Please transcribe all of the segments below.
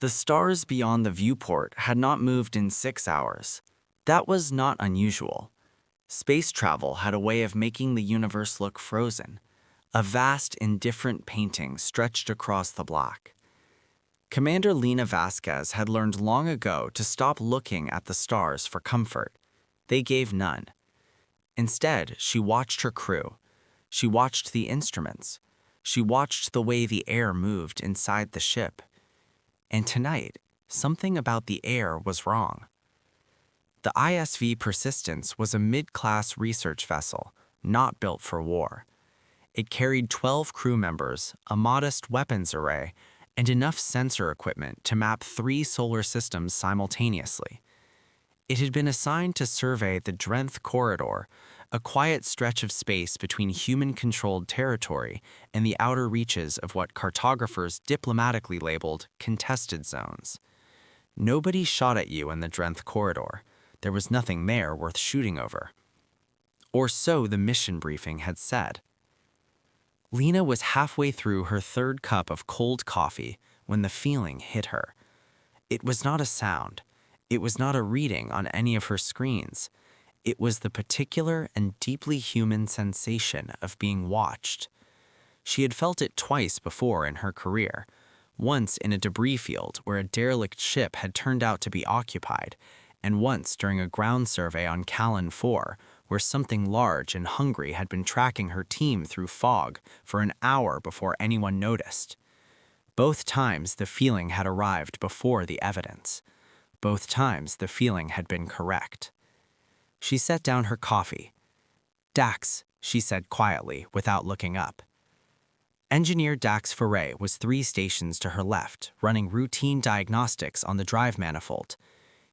The stars beyond the viewport had not moved in 6 hours. That was not unusual. Space travel had a way of making the universe look frozen, a vast, indifferent painting stretched across the black. Commander Lena Vasquez had learned long ago to stop looking at the stars for comfort. They gave none. Instead, she watched her crew. She watched the instruments. She watched the way the air moved inside the ship. And tonight, something about the air was wrong. The ISV Persistence was a mid-class research vessel, not built for war. It carried 12 crew members, a modest weapons array, and enough sensor equipment to map 3 solar systems simultaneously. It had been assigned to survey the Drenth Corridor, a quiet stretch of space between human-controlled territory and the outer reaches of what cartographers diplomatically labeled contested zones. Nobody shot at you in the Drenth Corridor. There was nothing there worth shooting over. Or so the mission briefing had said. Lena was halfway through her 3rd cup of cold coffee when the feeling hit her. It was not a sound. It was not a reading on any of her screens. It was the particular and deeply human sensation of being watched. She had felt it twice before in her career, once in a debris field where a derelict ship had turned out to be occupied, and once during a ground survey on Callan 4, where something large and hungry had been tracking her team through fog for an hour before anyone noticed. Both times the feeling had arrived before the evidence. Both times the feeling had been correct. She set down her coffee. "Dax," she said quietly, without looking up. Engineer Dax Foray was 3 stations to her left, running routine diagnostics on the drive manifold.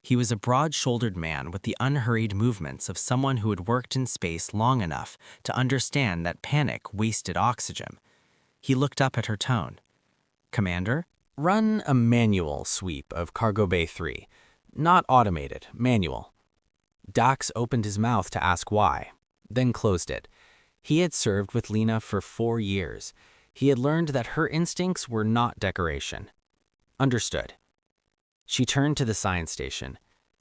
He was a broad-shouldered man with the unhurried movements of someone who had worked in space long enough to understand that panic wasted oxygen. He looked up at her tone. "Commander, run a manual sweep of Cargo Bay 3. Not automated, manual." Dax opened his mouth to ask why, then closed it. He had served with Lena for 4 years. He had learned that her instincts were not decoration. Understood. She turned to the science station.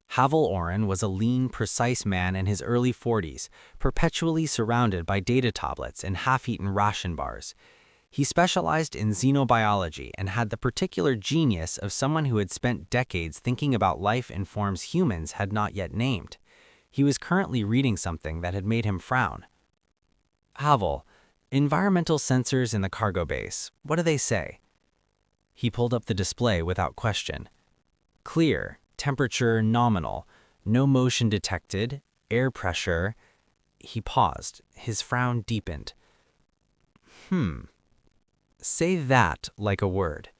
Havel Oren was a lean, precise man in his early 40s, perpetually surrounded by data tablets and half-eaten ration bars. He specialized in xenobiology and had the particular genius of someone who had spent decades thinking about life in forms humans had not yet named. He was currently reading something that had made him frown. "Havel, environmental sensors in the cargo base, what do they say?" He pulled up the display without question. "Clear, temperature nominal, no motion detected, air pressure." He paused, his frown deepened. Say that like a word."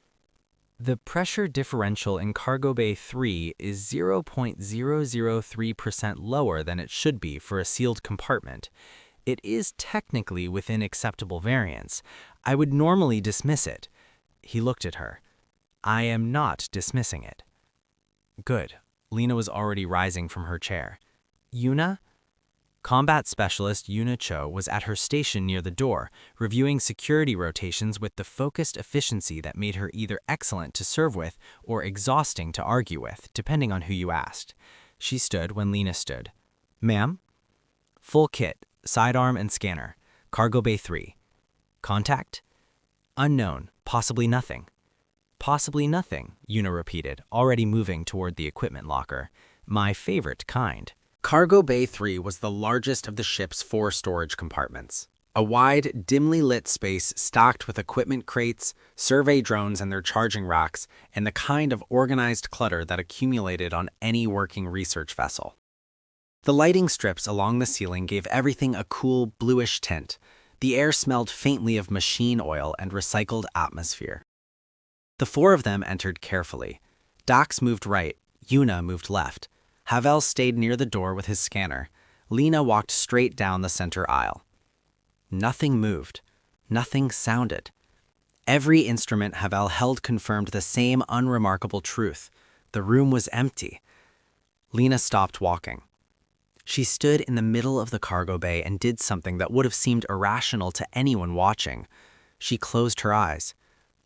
"The pressure differential in Cargo Bay 3 is 0.003% lower than it should be for a sealed compartment. It is technically within acceptable variance. I would normally dismiss it." He looked at her. "I am not dismissing it." "Good." Lena was already rising from her chair. "Yuna?" Combat Specialist Yuna Cho was at her station near the door, reviewing security rotations with the focused efficiency that made her either excellent to serve with or exhausting to argue with, depending on who you asked. She stood when Lena stood. "Ma'am?" "Full kit, sidearm and scanner. Cargo Bay 3. "Contact?" "Unknown, possibly nothing." "Possibly nothing," Yuna repeated, already moving toward the equipment locker. "My favorite kind." Cargo Bay 3 was the largest of the ship's 4 storage compartments. A wide, dimly lit space stocked with equipment crates, survey drones and their charging racks, and the kind of organized clutter that accumulated on any working research vessel. The lighting strips along the ceiling gave everything a cool, bluish tint. The air smelled faintly of machine oil and recycled atmosphere. The 4 of them entered carefully. Dax moved right, Yuna moved left. Havel stayed near the door with his scanner. Lena walked straight down the center aisle. Nothing moved. Nothing sounded. Every instrument Havel held confirmed the same unremarkable truth. The room was empty. Lena stopped walking. She stood in the middle of the cargo bay and did something that would have seemed irrational to anyone watching. She closed her eyes.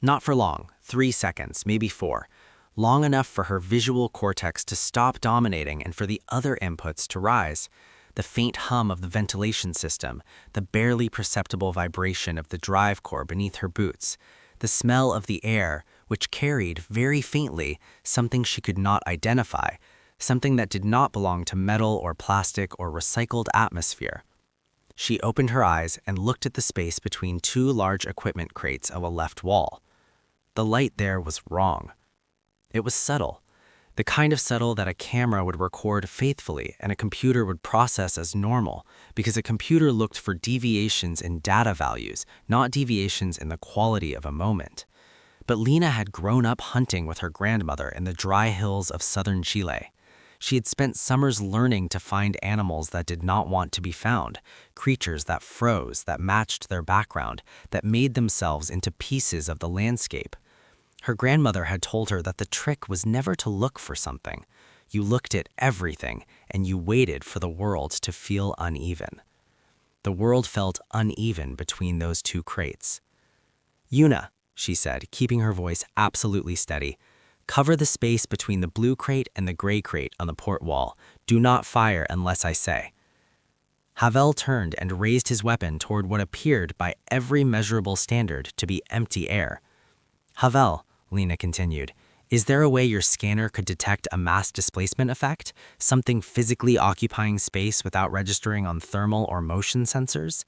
Not for long, 3 seconds, maybe 4. long enough for her visual cortex to stop dominating and for the other inputs to rise. The faint hum of the ventilation system, the barely perceptible vibration of the drive core beneath her boots, the smell of the air, which carried, very faintly, something she could not identify, something that did not belong to metal or plastic or recycled atmosphere. She opened her eyes and looked at the space between two large equipment crates of a left wall. The light there was wrong. It was subtle, the kind of subtle that a camera would record faithfully and a computer would process as normal, because a computer looked for deviations in data values, not deviations in the quality of a moment. But Lena had grown up hunting with her grandmother in the dry hills of southern Chile. She had spent summers learning to find animals that did not want to be found, creatures that froze, that matched their background, that made themselves into pieces of the landscape. Her grandmother had told her that the trick was never to look for something. You looked at everything, and you waited for the world to feel uneven. The world felt uneven between those two crates. "Yuna," she said, keeping her voice absolutely steady, "cover the space between the blue crate and the gray crate on the port wall. Do not fire unless I say." Havel turned and raised his weapon toward what appeared by every measurable standard to be empty air. "Havel," Lena continued, "is there a way your scanner could detect a mass displacement effect, something physically occupying space without registering on thermal or motion sensors?"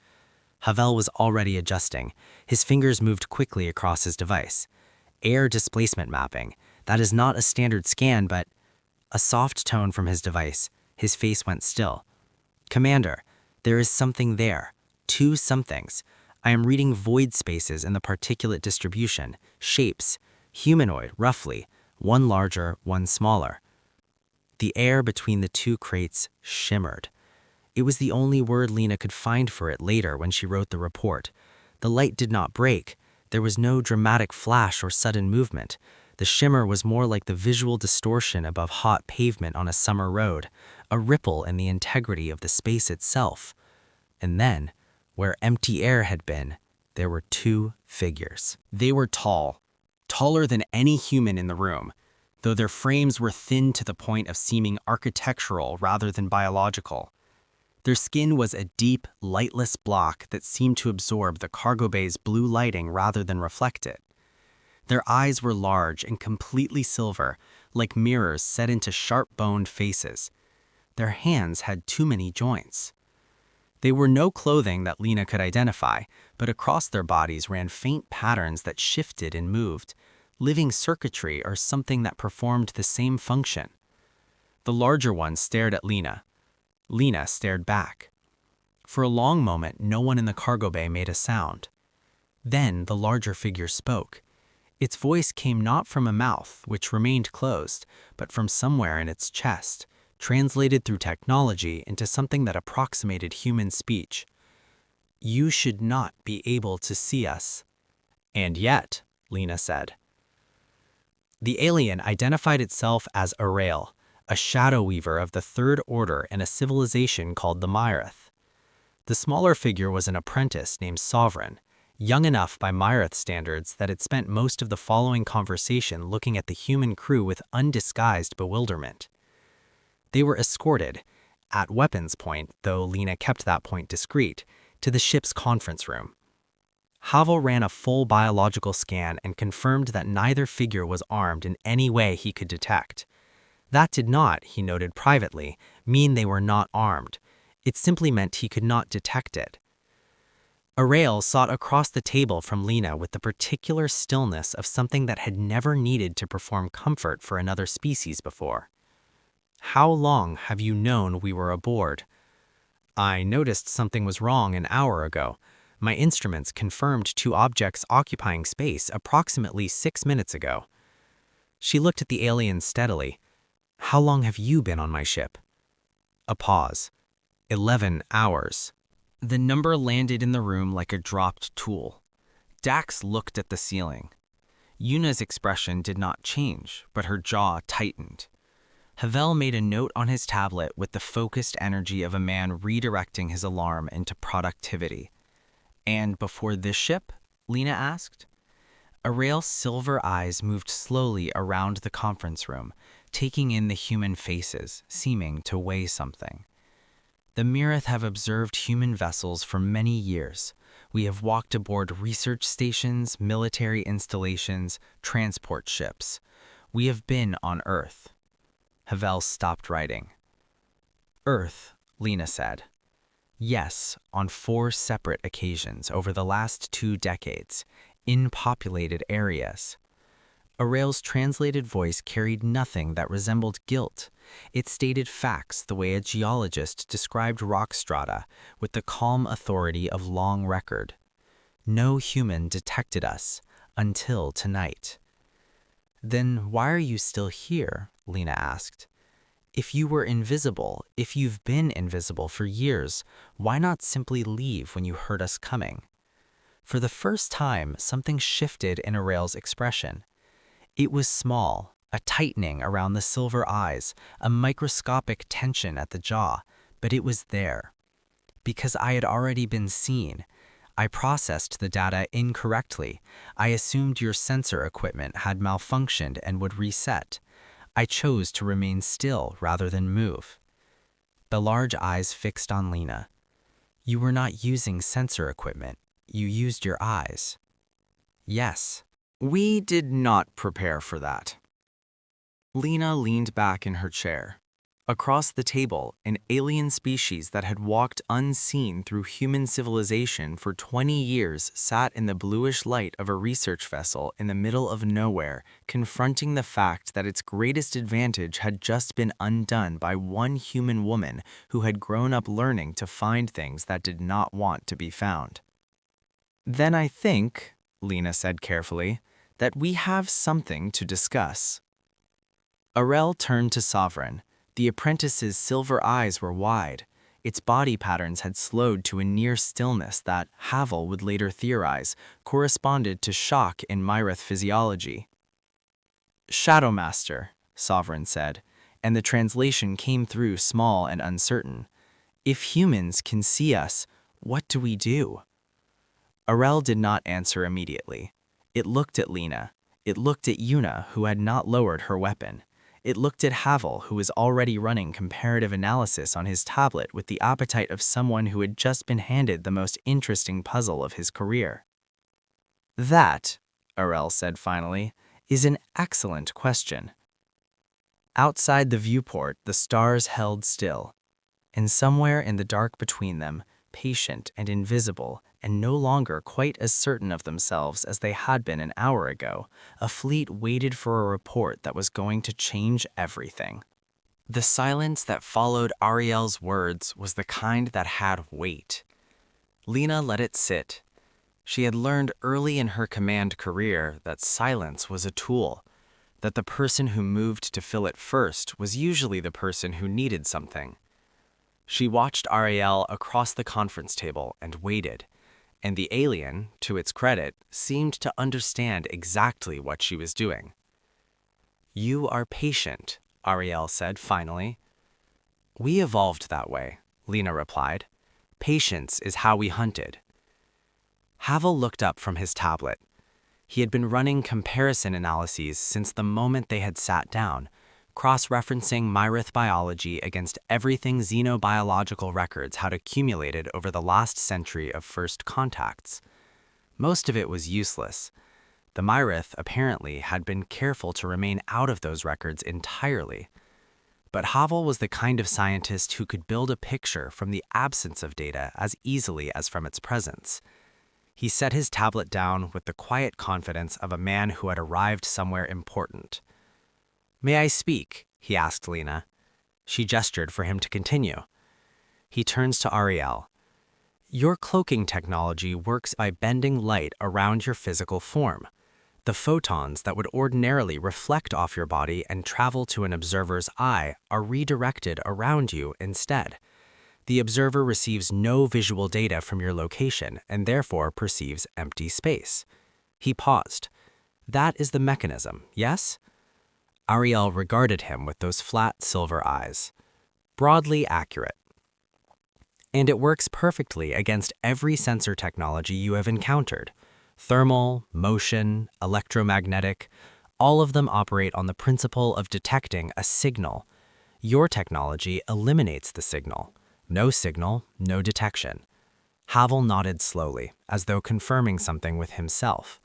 Havel was already adjusting. His fingers moved quickly across his device. "Air displacement mapping. That is not a standard scan, but—" A soft tone from his device. His face went still. "Commander, there is something there. Two somethings. I am reading void spaces in the particulate distribution, shapes, humanoid, roughly, one larger, one smaller." The air between the two crates shimmered. It was the only word Lena could find for it later when she wrote the report. The light did not break. There was no dramatic flash or sudden movement. The shimmer was more like the visual distortion above hot pavement on a summer road, a ripple in the integrity of the space itself. And then, where empty air had been, there were two figures. They were tall, taller than any human in the room, though their frames were thin to the point of seeming architectural rather than biological. Their skin was a deep, lightless block that seemed to absorb the cargo bay's blue lighting rather than reflect it. Their eyes were large and completely silver, like mirrors set into sharp-boned faces. Their hands had too many joints. They wore no clothing that Lena could identify, but across their bodies ran faint patterns that shifted and moved, living circuitry or something that performed the same function. The larger one stared at Lena. Lena stared back. For a long moment, no one in the cargo bay made a sound. Then the larger figure spoke. Its voice came not from a mouth, which remained closed, but from somewhere in its chest, translated through technology into something that approximated human speech. "You should not be able to see us." "And yet," Lena said. The alien identified itself as Arail, a shadow weaver of the Third Order in a civilization called the Myrath. The smaller figure was an apprentice named Sovereign, young enough by Myrath standards that it spent most of the following conversation looking at the human crew with undisguised bewilderment. They were escorted, at weapons point, though Lena kept that point discreet, to the ship's conference room. Havel ran a full biological scan and confirmed that neither figure was armed in any way he could detect. That did not, he noted privately, mean they were not armed. It simply meant he could not detect it. Arail sought across the table from Lena with the particular stillness of something that had never needed to perform comfort for another species before. "How long have you known we were aboard?" "I noticed something was wrong an hour ago. My instruments confirmed two objects occupying space approximately 6 minutes ago." She looked at the alien steadily. "How long have you been on my ship?" A pause. 11 hours. The number landed in the room like a dropped tool. Dax looked at the ceiling. Yuna's expression did not change, but her jaw tightened. Havel made a note on his tablet with the focused energy of a man redirecting his alarm into productivity. "And before this ship?" Lena asked. Ariel's silver eyes moved slowly around the conference room, taking in the human faces, seeming to weigh something. The Mirith have observed human vessels for many years. We have walked aboard research stations, military installations, transport ships. We have been on Earth. Havel stopped writing. Earth, Lena said. Yes, on 4 separate occasions over the last 2 decades, in populated areas. Ariel's translated voice carried nothing that resembled guilt. It stated facts the way a geologist described rock strata, with the calm authority of long record. No human detected us until tonight. Then why are you still here? Lena asked. If you were invisible, if you've been invisible for years, why not simply leave when you heard us coming? For the first time, something shifted in Ariel's expression. It was small, a tightening around the silver eyes, a microscopic tension at the jaw, but it was there. Because I had already been seen. I processed the data incorrectly. I assumed your sensor equipment had malfunctioned and would reset. I chose to remain still rather than move. The large eyes fixed on Lena. You were not using sensor equipment. You used your eyes. Yes. We did not prepare for that. Lena leaned back in her chair. Across the table, an alien species that had walked unseen through human civilization for 20 years sat in the bluish light of a research vessel in the middle of nowhere, confronting the fact that its greatest advantage had just been undone by one human woman who had grown up learning to find things that did not want to be found. Then I think, Lena said carefully, that we have something to discuss. Ariel turned to Sovereign. The apprentice's silver eyes were wide. Its body patterns had slowed to a near stillness that, Havel would later theorize, corresponded to shock in Myrith physiology. Shadowmaster, Sovereign said, and the translation came through small and uncertain. If humans can see us, what do we do? Ariel did not answer immediately. It looked at Lena. It looked at Yuna, who had not lowered her weapon. It looked at Havel, who was already running comparative analysis on his tablet with the appetite of someone who had just been handed the most interesting puzzle of his career. That, Ariel said finally, is an excellent question. Outside the viewport, the stars held still, and somewhere in the dark between them, patient and invisible, and no longer quite as certain of themselves as they had been an hour ago, a fleet waited for a report that was going to change everything. The silence that followed Ariel's words was the kind that had weight. Lena let it sit. She had learned early in her command career that silence was a tool, that the person who moved to fill it first was usually the person who needed something. She watched Ariel across the conference table and waited, and the alien, to its credit, seemed to understand exactly what she was doing. You are patient, Ariel said finally. We evolved that way, Lena replied. Patience is how we hunted. Havel looked up from his tablet. He had been running comparison analyses since the moment they had sat down, cross-referencing Myrith biology against everything xenobiological records had accumulated over the last century of first contacts. Most of it was useless. The Myrith apparently had been careful to remain out of those records entirely. But Havel was the kind of scientist who could build a picture from the absence of data as easily as from its presence. He set his tablet down with the quiet confidence of a man who had arrived somewhere important. May I speak? He asked Lena. She gestured for him to continue. He turns to Ariel. Your cloaking technology works by bending light around your physical form. The photons that would ordinarily reflect off your body and travel to an observer's eye are redirected around you instead. The observer receives no visual data from your location and therefore perceives empty space. He paused. That is the mechanism, yes? Ariel regarded him with those flat silver eyes. Broadly accurate. And it works perfectly against every sensor technology you have encountered. Thermal, motion, electromagnetic, all of them operate on the principle of detecting a signal. Your technology eliminates the signal. No signal, no detection. Havel nodded slowly, as though confirming something with himself.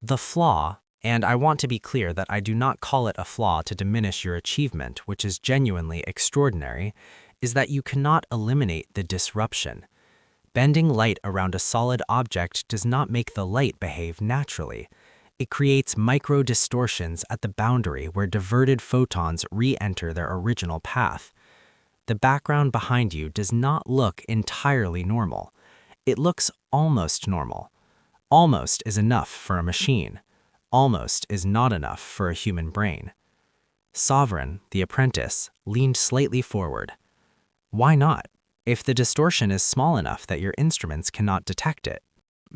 The flaw, and I want to be clear that I do not call it a flaw to diminish your achievement, which is genuinely extraordinary, is that you cannot eliminate the disruption. Bending light around a solid object does not make the light behave naturally. It creates micro-distortions at the boundary where diverted photons re-enter their original path. The background behind you does not look entirely normal. It looks almost normal. Almost is enough for a machine. Almost is not enough for a human brain. Sovereign, the apprentice, leaned slightly forward. Why not, if the distortion is small enough that your instruments cannot detect it?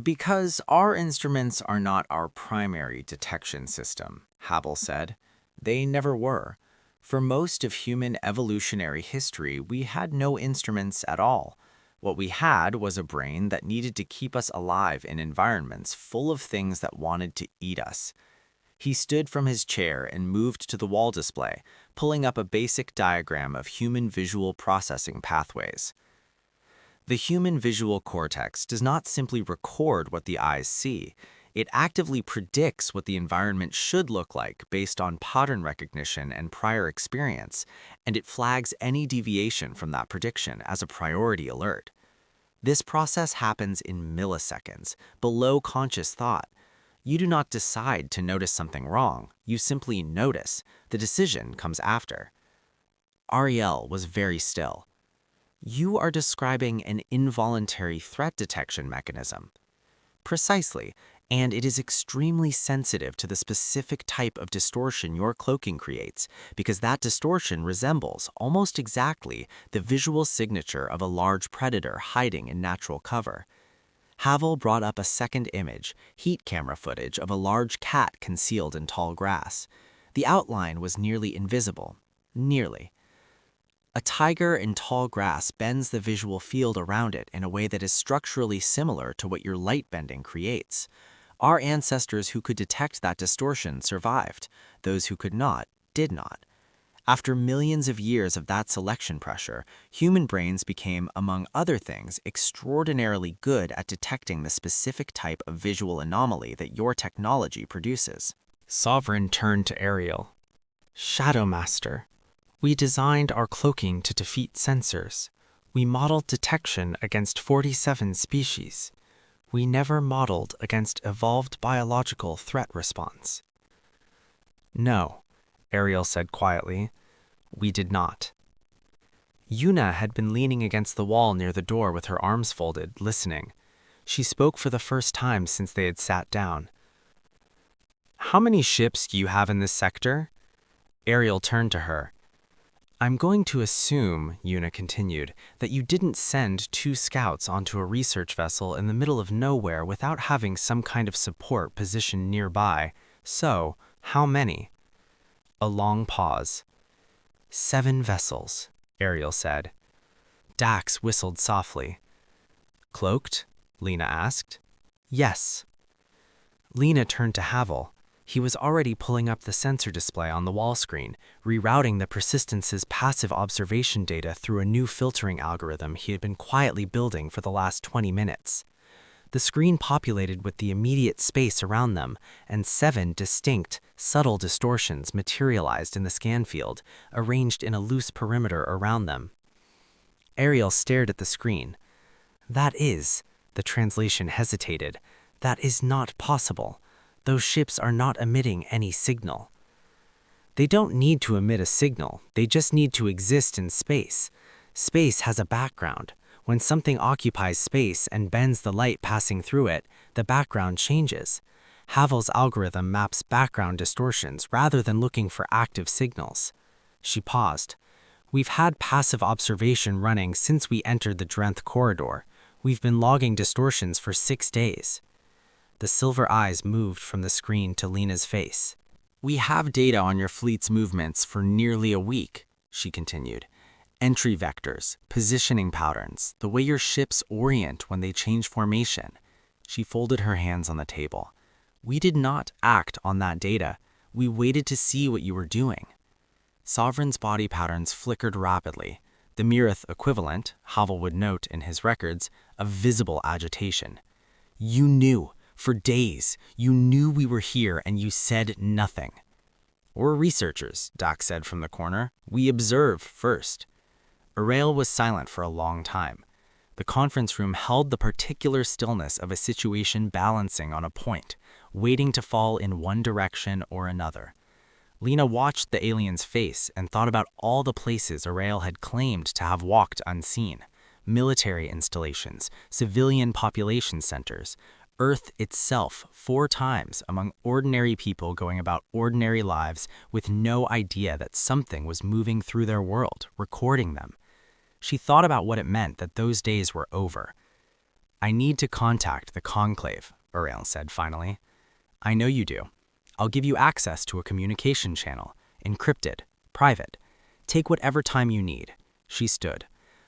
Because our instruments are not our primary detection system, Havel said. They never were. For most of human evolutionary history, we had no instruments at all. What we had was a brain that needed to keep us alive in environments full of things that wanted to eat us. He stood from his chair and moved to the wall display, pulling up a basic diagram of human visual processing pathways. The human visual cortex does not simply record what the eyes see. It actively predicts what the environment should look like based on pattern recognition and prior experience, and it flags any deviation from that prediction as a priority alert. This process happens in milliseconds, below conscious thought. You do not decide to notice something wrong, you simply notice. The decision comes after. Ariel was very still. You are describing an involuntary threat detection mechanism. Precisely, and it is extremely sensitive to the specific type of distortion your cloaking creates, because that distortion resembles, almost exactly, the visual signature of a large predator hiding in natural cover. Havel brought up a second image, heat camera footage of a large cat concealed in tall grass. The outline was nearly invisible. Nearly. A tiger in tall grass bends the visual field around it in a way that is structurally similar to what your light bending creates. Our ancestors who could detect that distortion survived. Those who could not, did not. After millions of years of that selection pressure, human brains became, among other things, extraordinarily good at detecting the specific type of visual anomaly that your technology produces. Sovereign turned to Ariel. Shadow Master. We designed our cloaking to defeat sensors. We modeled detection against 47 species. We never modeled against evolved biological threat response. No, Ariel said quietly. We did not. Yuna had been leaning against the wall near the door with her arms folded, listening. She spoke for the first time since they had sat down. How many ships do you have in this sector? Ariel turned to her. I'm going to assume, Yuna continued, that you didn't send 2 scouts onto a research vessel in the middle of nowhere without having some kind of support positioned nearby. So, how many? A long pause. 7 vessels, Ariel said. Dax whistled softly. Cloaked? Lena asked. Yes. Lena turned to Havel. He was already pulling up the sensor display on the wall screen, rerouting the Persistence's passive observation data through a new filtering algorithm he had been quietly building for the last 20 minutes. The screen populated with the immediate space around them, and 7 distinct, subtle distortions materialized in the scan field, arranged in a loose perimeter around them. Ariel stared at the screen. That is, the translation hesitated, that is not possible. Those ships are not emitting any signal. They don't need to emit a signal, they just need to exist in space. Space has a background. When something occupies space and bends the light passing through it, the background changes. Havel's algorithm maps background distortions rather than looking for active signals. She paused. We've had passive observation running since we entered the Drenth corridor. We've been logging distortions for 6 days. The silver eyes moved from the screen to Lena's face. We have data on your fleet's movements for nearly a week, she continued. Entry vectors, positioning patterns, the way your ships orient when they change formation. She folded her hands on the table. We did not act on that data. We waited to see what you were doing. Sovereign's body patterns flickered rapidly, the Mirith equivalent, Havel would note in his records, of visible agitation. You knew, for days, you knew we were here and you said nothing. We're researchers, Doc said from the corner. We observe first. Arail was silent for a long time. The conference room held the particular stillness of a situation balancing on a point, waiting to fall in one direction or another. Lena watched the alien's face and thought about all the places Arail had claimed to have walked unseen. Military installations, civilian population centers, Earth itself 4 times among ordinary people going about ordinary lives with no idea that something was moving through their world, recording them. She thought about what it meant that those days were over. I need to contact the Conclave, Arail said finally. I know you do. I'll give you access to a communication channel, encrypted, private. Take whatever time you need. She stood.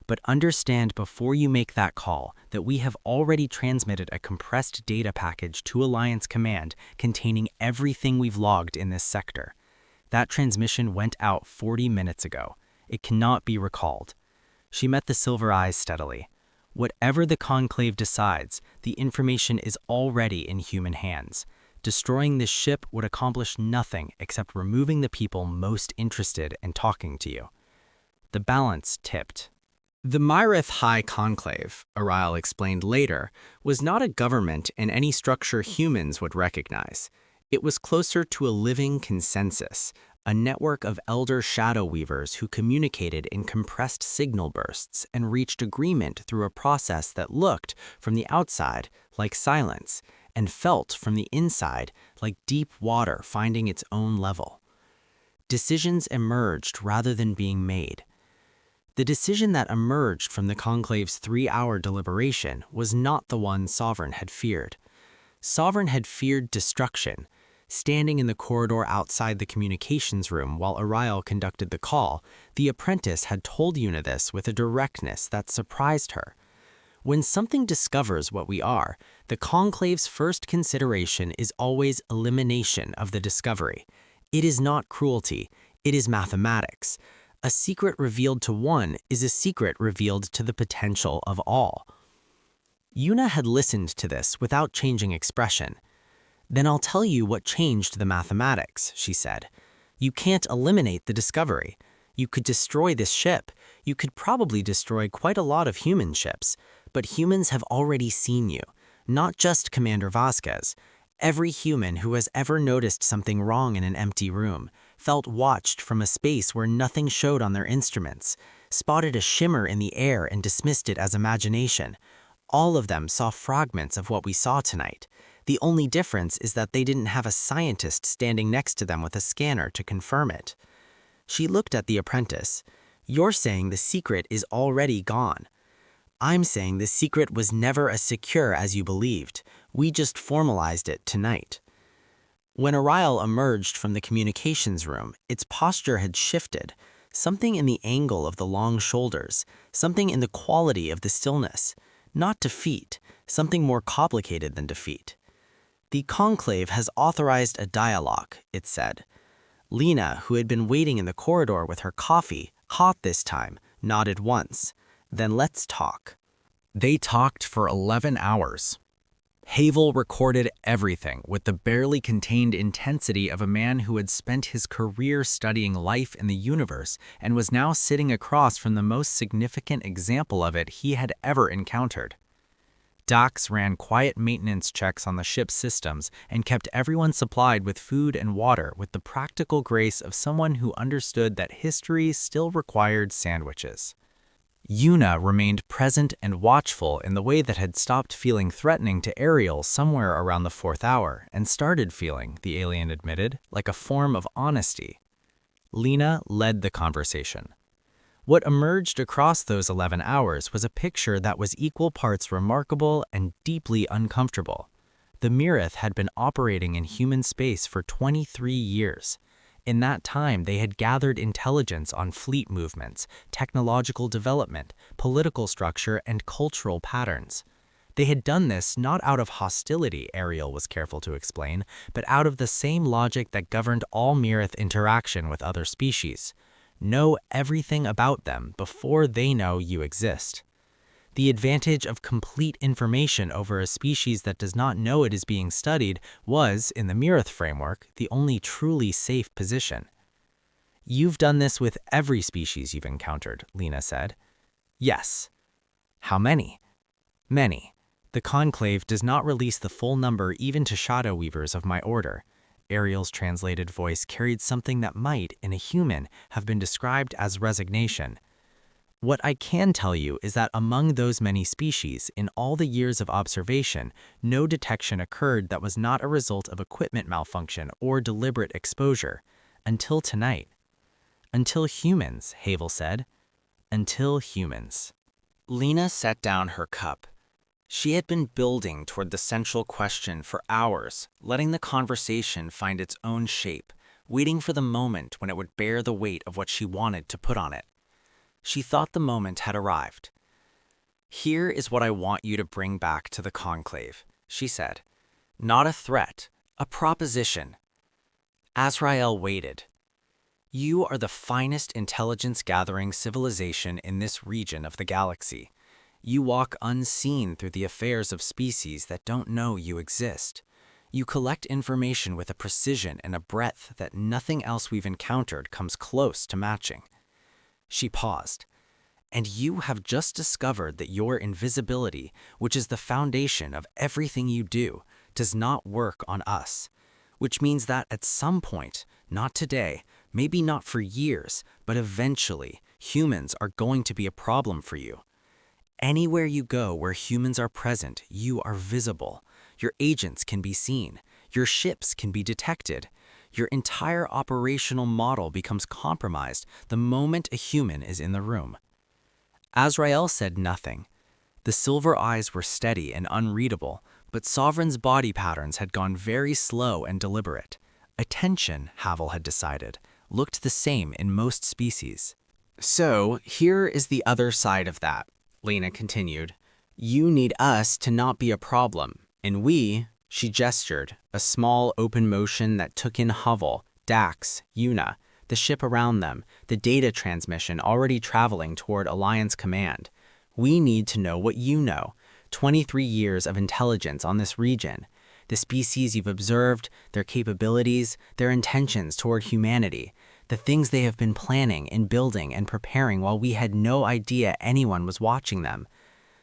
But understand before you make that call that we have already transmitted a compressed data package to Alliance Command containing everything we've logged in this sector. That transmission went out 40 minutes ago. It cannot be recalled. She met the silver eyes steadily. Whatever the Conclave decides, the information is already in human hands. Destroying this ship would accomplish nothing except removing the people most interested in talking to you. The balance tipped. The Myrith High Conclave, Arail explained later, was not a government in any structure humans would recognize. It was closer to a living consensus, a network of elder shadow weavers who communicated in compressed signal bursts and reached agreement through a process that looked, from the outside, like silence, and felt from the inside like deep water finding its own level. Decisions emerged rather than being made. The decision that emerged from the Conclave's 3-hour deliberation was not the one Sovereign had feared. Sovereign had feared destruction. Standing in the corridor outside the communications room while Arail conducted the call, the apprentice had told Una this with a directness that surprised her. When something discovers what we are, the Conclave's first consideration is always elimination of the discovery. It is not cruelty, it is mathematics. A secret revealed to one is a secret revealed to the potential of all. Una had listened to this without changing expression. Then I'll tell you what changed the mathematics, she said. You can't eliminate the discovery. You could destroy this ship. You could probably destroy quite a lot of human ships. But humans have already seen you, not just Commander Vasquez. Every human who has ever noticed something wrong in an empty room, felt watched from a space where nothing showed on their instruments, spotted a shimmer in the air and dismissed it as imagination. All of them saw fragments of what we saw tonight. The only difference is that they didn't have a scientist standing next to them with a scanner to confirm it. She looked at the apprentice. You're saying the secret is already gone. I'm saying the secret was never as secure as you believed. We just formalized it tonight. When Arail emerged from the communications room, its posture had shifted. Something in the angle of the long shoulders, something in the quality of the stillness. Not defeat, something more complicated than defeat. The Conclave has authorized a dialogue, it said. Lena, who had been waiting in the corridor with her coffee, hot this time, nodded once. Then let's talk. They talked for 11 hours. Havel recorded everything with the barely contained intensity of a man who had spent his career studying life in the universe and was now sitting across from the most significant example of it he had ever encountered. Docs ran quiet maintenance checks on the ship's systems and kept everyone supplied with food and water with the practical grace of someone who understood that history still required sandwiches. Una remained present and watchful in the way that had stopped feeling threatening to Ariel somewhere around the 4th hour and started feeling, the alien admitted, like a form of honesty. Lena led the conversation. What emerged across those 11 hours was a picture that was equal parts remarkable and deeply uncomfortable. The Mirith had been operating in human space for 23 years. In that time, they had gathered intelligence on fleet movements, technological development, political structure, and cultural patterns. They had done this not out of hostility, Ariel was careful to explain, but out of the same logic that governed all Mirith interaction with other species. Know everything about them before they know you exist. The advantage of complete information over a species that does not know it is being studied was, in the Mirith framework, the only truly safe position. You've done this with every species you've encountered, Lena said. Yes. How many? Many. The Conclave does not release the full number even to Shadow Weavers of my order. Ariel's translated voice carried something that might, in a human, have been described as resignation. What I can tell you is that among those many species, in all the years of observation, no detection occurred that was not a result of equipment malfunction or deliberate exposure. Until tonight. Until humans, Havel said. Until humans. Lena set down her cup. She had been building toward the central question for hours, letting the conversation find its own shape, waiting for the moment when it would bear the weight of what she wanted to put on it. She thought the moment had arrived. Here is what I want you to bring back to the Conclave, she said. Not a threat, a proposition. Azrael waited. You are the finest intelligence-gathering civilization in this region of the galaxy. You walk unseen through the affairs of species that don't know you exist. You collect information with a precision and a breadth that nothing else we've encountered comes close to matching. She paused. And you have just discovered that your invisibility, which is the foundation of everything you do, does not work on us. Which means that at some point, not today, maybe not for years, but eventually, humans are going to be a problem for you. Anywhere you go where humans are present, you are visible. Your agents can be seen. Your ships can be detected. Your entire operational model becomes compromised the moment a human is in the room. Azrael said nothing. The silver eyes were steady and unreadable, but Sovereign's body patterns had gone very slow and deliberate. Attention, Havel had decided, looked the same in most species. So, here is the other side of that, Lena continued. You need us to not be a problem, and we, she gestured, a small open motion that took in Havel, Dax, Una, the ship around them, the data transmission already traveling toward Alliance Command. We need to know what you know, 23 years of intelligence on this region, the species you've observed, their capabilities, their intentions toward humanity, the things they have been planning and building and preparing while we had no idea anyone was watching them.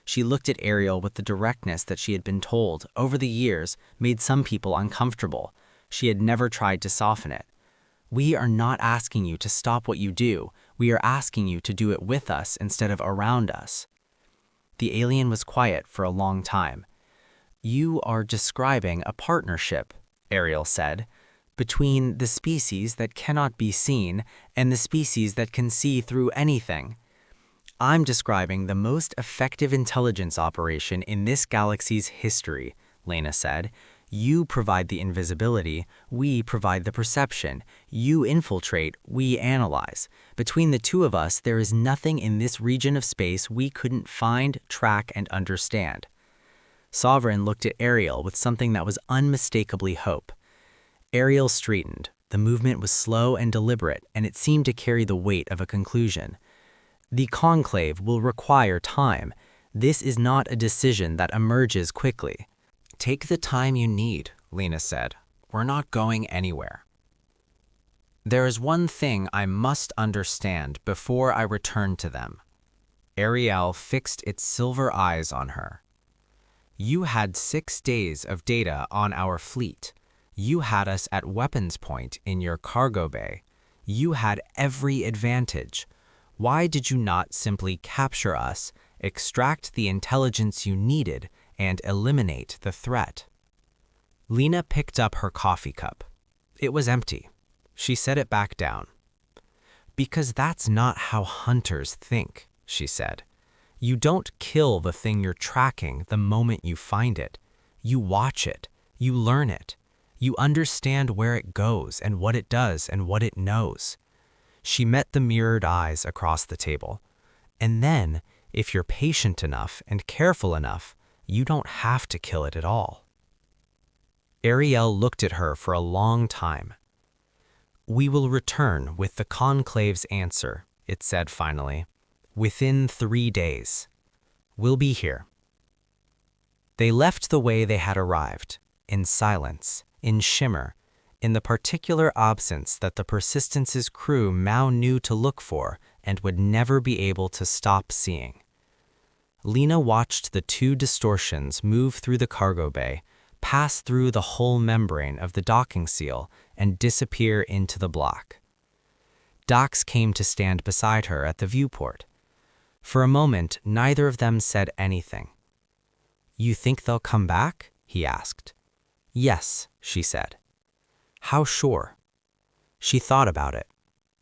She looked at Ariel with the directness that she had been told, over the years, made some people uncomfortable. She had never tried to soften it. We are not asking you to stop what you do. We are asking you to do it with us instead of around us. The alien was quiet for a long time. You are describing a partnership, Ariel said, between the species that cannot be seen and the species that can see through anything. I'm describing the most effective intelligence operation in this galaxy's history, Lena said. You provide the invisibility, we provide the perception. You infiltrate, we analyze. Between the two of us, there is nothing in this region of space we couldn't find, track, and understand. Sovereign looked at Ariel with something that was unmistakably hope. Ariel straightened. The movement was slow and deliberate, and it seemed to carry the weight of a conclusion. The conclave will require time. This is not a decision that emerges quickly. Take the time you need, Lena said. We're not going anywhere. There is one thing I must understand before I return to them. Ariel fixed its silver eyes on her. You had 6 days of data on our fleet. You had us at weapons point in your cargo bay. You had every advantage. Why did you not simply capture us, extract the intelligence you needed, and eliminate the threat? Lena picked up her coffee cup. It was empty. She set it back down. Because that's not how hunters think, she said. You don't kill the thing you're tracking the moment you find it. You watch it. You learn it. You understand where it goes and what it does and what it knows. She met the mirrored eyes across the table. And then, if you're patient enough and careful enough, You don't have to kill it at all. Ariel looked at her for a long time. We will return with the Conclave's answer, it said finally, within 3 days. We'll be here. They left the way they had arrived, in silence, in shimmer, in the particular absence that the Persistence's crew now knew to look for and would never be able to stop seeing. Lena watched the 2 distortions move through the cargo bay, pass through the hull membrane of the docking seal, and disappear into the block. Dax came to stand beside her at the viewport. For a moment, neither of them said anything. You think they'll come back? He asked. Yes, she said. How sure? She thought about it,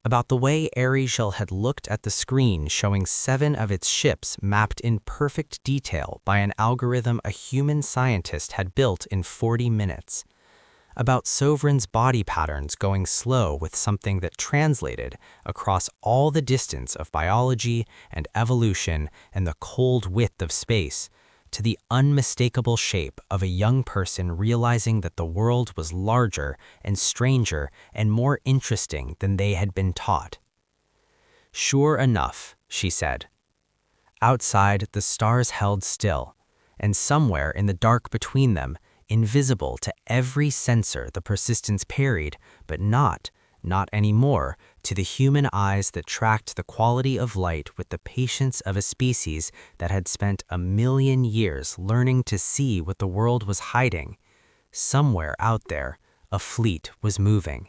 about the way Ariel had looked at the screen showing 7 of its ships mapped in perfect detail by an algorithm a human scientist had built in 40 minutes, about Sovereign's body patterns going slow with something that translated across all the distance of biology and evolution and the cold width of space to the unmistakable shape of a young person realizing that the world was larger and stranger and more interesting than they had been taught. Sure enough, she said. Outside, the stars held still, and somewhere in the dark between them, invisible to every sensor the Persistence parried, but not anymore, to the human eyes that tracked the quality of light with the patience of a species that had spent 1,000,000 years learning to see what the world was hiding. Somewhere out there, a fleet was moving.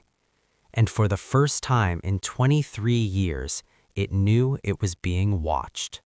And for the first time in 23 years, it knew it was being watched.